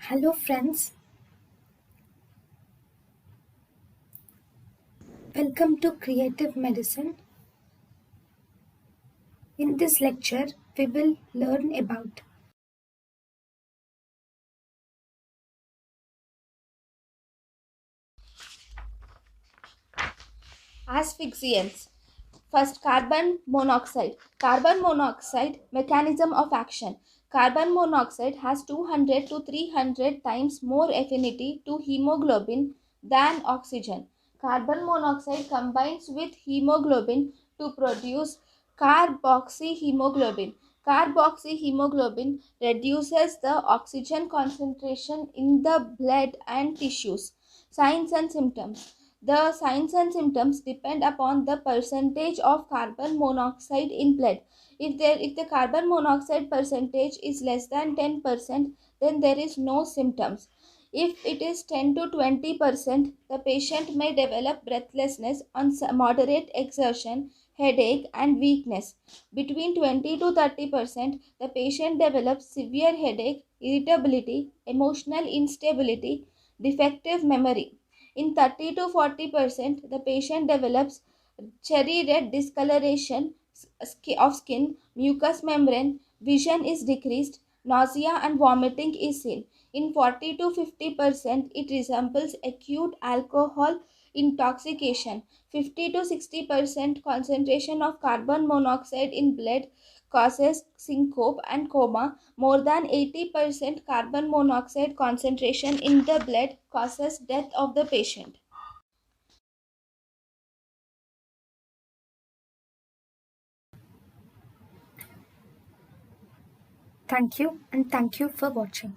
Hello, friends. Welcome to Creative Medicine. In this lecture, we will learn about Asphyxiants. First, carbon monoxide. Carbon monoxide mechanism of action. Carbon monoxide has 200 to 300 times more affinity to hemoglobin than oxygen. Carbon monoxide combines with hemoglobin to produce carboxyhemoglobin. Carboxyhemoglobin reduces the oxygen concentration in the blood and tissues. Signs and symptoms. The signs and symptoms depend upon the percentage of carbon monoxide in blood. If the carbon monoxide percentage is less than 10%, then there is no symptoms. If it is 10 to 20%, the patient may develop breathlessness on moderate exertion, headache, and weakness. Between 20 to 30%, the patient develops severe headache, irritability, emotional instability, defective memory. In 30 to 40%, the patient develops cherry red discoloration of skin, mucous membrane, vision is decreased, nausea and vomiting is seen. In 40 to 50%, it resembles acute alcohol intoxication. 50 to 60% concentration of carbon monoxide in blood causes syncope and coma. More than 80% carbon monoxide concentration in the blood causes death of the patient. thank you and thank you for watching.